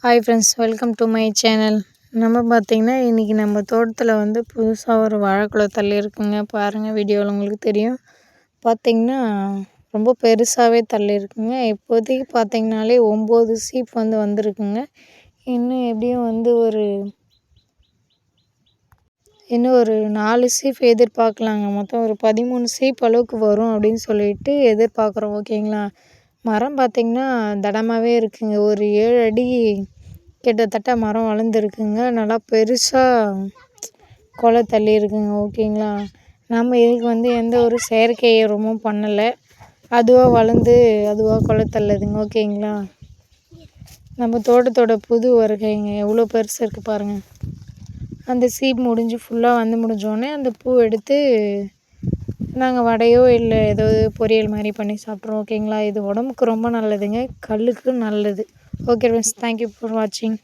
Hi friends, welcome to my channel. நம்ம பார்த்திங்கன்னா இன்றைக்கி நம்ம தோட்டத்தில் வந்து புதுசாக ஒரு வாழைக்குலை தள்ளி இருக்குங்க. பாருங்கள், வீடியோவில் உங்களுக்கு தெரியும். பார்த்திங்கன்னா ரொம்ப பெருசாகவே தள்ளி இருக்குங்க. இப்போதைக்கு பார்த்திங்கனாலே 9 சீப் வந்து வந்திருக்குங்க. இன்னும் எப்படியும் வந்து இன்னும் ஒரு 4 சீப் எதிர்பார்க்கலாங்க. மொத்தம் ஒரு 13 சீப் அளவுக்கு வரும் அப்படின்னு சொல்லிட்டு எதிர்பார்க்குறோம். ஓகேங்களா? மரம் பார்த்திங்கன்னா தடமாகவே இருக்குங்க. ஒரு 7 அடி கிட்டத்தட்ட மரம் வளர்ந்துருக்குங்க. நல்லா பெருசாக கொலை தள்ளி இருக்குங்க. ஓகேங்களா? நம்ம இதுக்கு வந்து எந்த ஒரு செயற்கை உரமும் பண்ணலை. அதுவாக வளர்ந்து அதுவாக கொலை தள்ளுதுங்க. ஓகேங்களா? நம்ம தோட்டத்தோட புது வருகைங்க. எவ்வளோ பெருசு இருக்குது பாருங்கள். அந்த சீப் முடிஞ்சு ஃபுல்லாக வந்து முடிஞ்சோடனே அந்த பூ எடுத்து நாங்கள் வடையோ இல்லை ஏதோ பொரியல் மாதிரி பண்ணி சாப்பிட்றோம். ஓகேங்களா? இது உடம்புக்கு ரொம்ப நல்லதுங்க. கல்லுக்கு நல்லது. ஓகே ஃப்ரெண்ட்ஸ், தேங்க்யூ ஃபார் வாட்சிங்.